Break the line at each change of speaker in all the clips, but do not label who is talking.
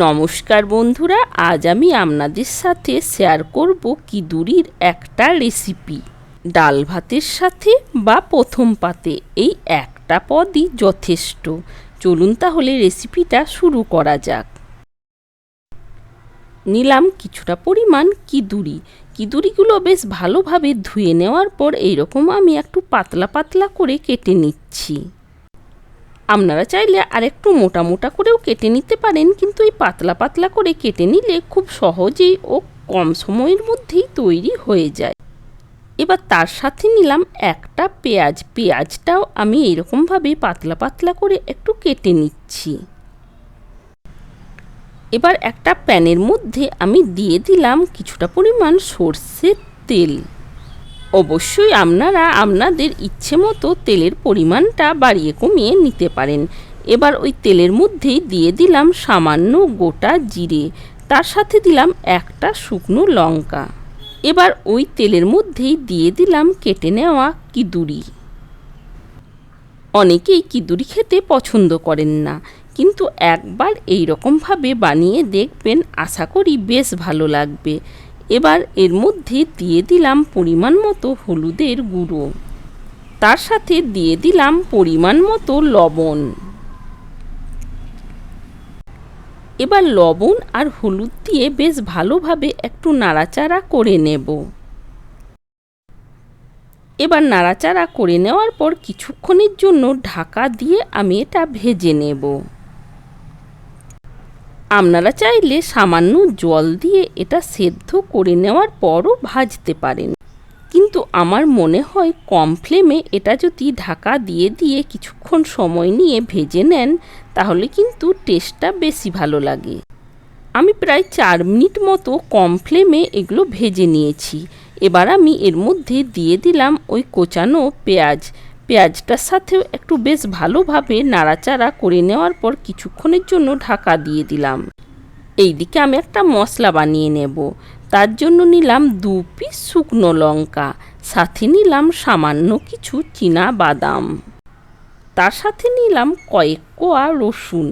নমস্কার বন্ধুরা, আজ আমি আপনাদের সাথে শেয়ার করব কিদুরির একটা রেসিপি। ডাল ভাতের সাথে বা প্রথম পাতে এই একটা পদই যথেষ্ট। চলুন তাহলে রেসিপিটা শুরু করা যাক। নিলাম কিছুটা পরিমাণ কিদুরিগুলো বেশ ভালোভাবে ধুয়ে নেওয়ার পর এইরকম আমি একটু পাতলা পাতলা করে কেটে নিচ্ছি। আপনারা চাইলে আরেকটু মোটা মোটা করেও কেটে নিতে পারেন, কিন্তু এই পাতলা পাতলা করে কেটে নিলে খুব সহজেই ও কম সময়ের মধ্যেই তৈরি হয়ে যায়। এবার তার সাথে নিলাম একটা পেঁয়াজটাও আমি এইরকমভাবে পাতলা পাতলা করে একটু কেটে নিচ্ছি। এবার একটা প্যানের মধ্যে আমি দিয়ে দিলাম কিছুটা পরিমাণ সর্ষের তেল। অবশ্যই আপনারা আপনাদের ইচ্ছে মতো তেলের পরিমাণটা বাড়িয়ে কমিয়ে নিতে পারেন। এবার ওই তেলের মধ্যেই দিয়ে দিলাম সামান্য গোটা জিরে, তার সাথে দিলাম একটা শুকনো লঙ্কা। এবার ওই তেলের মধ্যেই দিয়ে দিলাম কেটে নেওয়া কিদুরি। অনেকেই কিদুরি খেতে পছন্দ করেন না, কিন্তু একবার এই রকমভাবে বানিয়ে দেখবেন, আশা করি বেশ ভালো লাগবে। এবার এর মধ্যে দিয়ে দিলাম পরিমাণ মতো হলুদের গুঁড়ো, তার সাথে দিয়ে দিলাম পরিমাণ মতো লবণ। এবার লবণ আর হলুদ দিয়ে বেশ ভালোভাবে একটু নাড়াচাড়া করে নেব। এবার নাড়াচাড়া করে নেওয়ার পর কিছুক্ষণের জন্য ঢাকা দিয়ে আমি এটা ভেজে নেব। আপনারা চাইলে সামান্য জল দিয়ে এটা সেদ্ধ করে নেওয়ার পরও ভাজতে পারেন, কিন্তু আমার মনে হয় কম ফ্লেমে এটা যদি ঢাকা দিয়ে দিয়ে কিছুক্ষণ সময় নিয়ে ভেজে নেন, তাহলে কিন্তু টেস্টটা বেশি ভালো লাগে। আমি প্রায় 4 মিনিট মতো কম ফ্লেমে এগুলো ভেজে নিয়েছি। এবার আমি এর মধ্যে দিয়ে দিলাম ওই কোচানো পেঁয়াজটার সাথেও একটু বেশ ভালোভাবে নাড়াচাড়া করে নেওয়ার পর কিছুক্ষণের জন্য ঢাকা দিয়ে দিলাম। এইদিকে আমি একটা মশলা বানিয়ে নেব। তার জন্য নিলাম 2 পিস শুকনো লঙ্কা, সাথে নিলাম সামান্য কিছু চীনা বাদাম, তার সাথে নিলাম কয়েক কোয়া রসুন।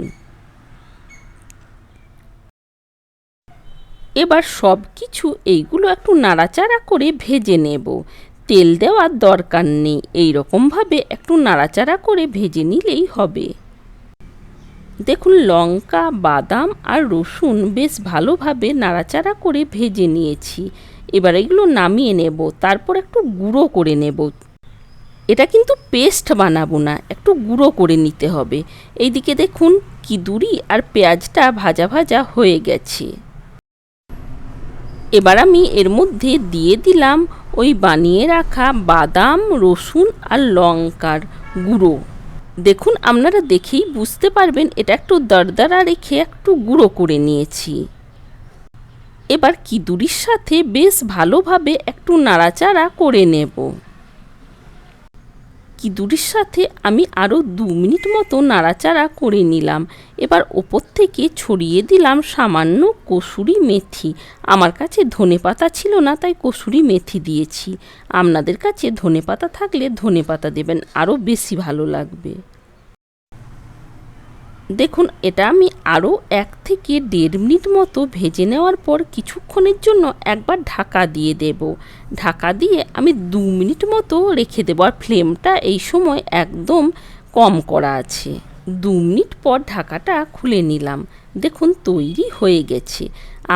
এবার সব কিছু এইগুলো একটু নাড়াচাড়া করে ভেজে নেব। তেল দেওয়ার দরকার নেই, এইরকমভাবে একটু নাড়াচাড়া করে ভেজে নিলেই হবে। দেখুন, লঙ্কা, বাদাম আর রসুন বেশ ভালোভাবে নাড়াচাড়া করে ভেজে নিয়েছি। এবার এগুলো নামিয়ে নেব, তারপর একটু গুঁড়ো করে নেব। এটা কিন্তু পেস্ট বানাবো না, একটু গুঁড়ো করে নিতে হবে। এইদিকে দেখুন, কিদুরি আর পেঁয়াজটা ভাজা ভাজা হয়ে গেছে। এবার আমি এর মধ্যে দিয়ে দিলাম ওই বানিয়ে রাখা বাদাম, রসুন আর লঙ্কার গুঁড়ো। দেখুন, আপনারা দেখেই বুঝতে পারবেন এটা একটু দরদরা রেখে একটু গুঁড়ো করে নিয়েছি। এবার কিদুরির সাথে বেশ ভালোভাবে একটু নাড়াচাড়া করে নেব। কিদুরির সাথে আমি আরও 2 মিনিট মতো নাড়াচাড়া করে নিলাম। এবার ওপর থেকে ছড়িয়ে দিলাম সামান্য কসুরি মেথি। আমার কাছে ধনেপাতা ছিল না, তাই কসুরি মেথি দিয়েছি। আপনাদের কাছে ধনেপাতা থাকলে ধনেপাতা দেবেন, আরও বেশি ভালো লাগবে। দেখুন, এটা আমি আরও 1 থেকে 1.5 মিনিট মতো ভেজে নেওয়ার পর কিছুক্ষণের জন্য একবার ঢাকা দিয়ে দেব। ঢাকা দিয়ে আমি 2 মিনিট মতো রেখে দেবো, আর ফ্লেমটা এই সময় একদম কম করা আছে। 2 মিনিট পর ঢাকাটা খুলে নিলাম। দেখুন, তৈরি হয়ে গেছে।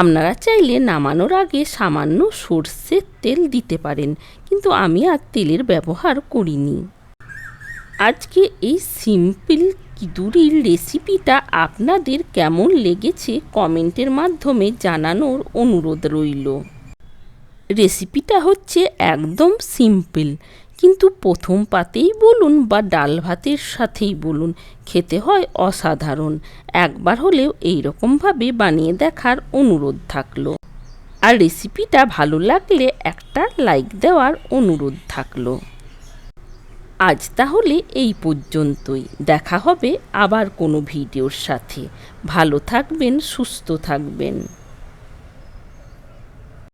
আপনারা চাইলে নামানোর আগে সামান্য সর্ষের তেল দিতে পারেন, কিন্তু আমি আর তেলের ব্যবহার করিনি। আজকে এই সিম্পল কিদুরির রেসিপিটা আপনাদের কেমন লেগেছে কমেন্টের মাধ্যমে জানানোর অনুরোধ রইল। রেসিপিটা হচ্ছে একদম সিম্পল, কিন্তু প্রথম পাতেই বলুন বা ডাল ভাতের সাথেই বলুন, খেতে হয় অসাধারণ। একবার হলেও এইরকমভাবে বানিয়ে দেখার অনুরোধ থাকলো। আর রেসিপিটা ভালো লাগলে একটা লাইক দেওয়ার অনুরোধ থাকলো। আজ তাহলে এই পর্যন্তই। দেখা হবে আবার কোনো ভিডিওর সাথে। ভালো থাকবেন, সুস্থ থাকবেন।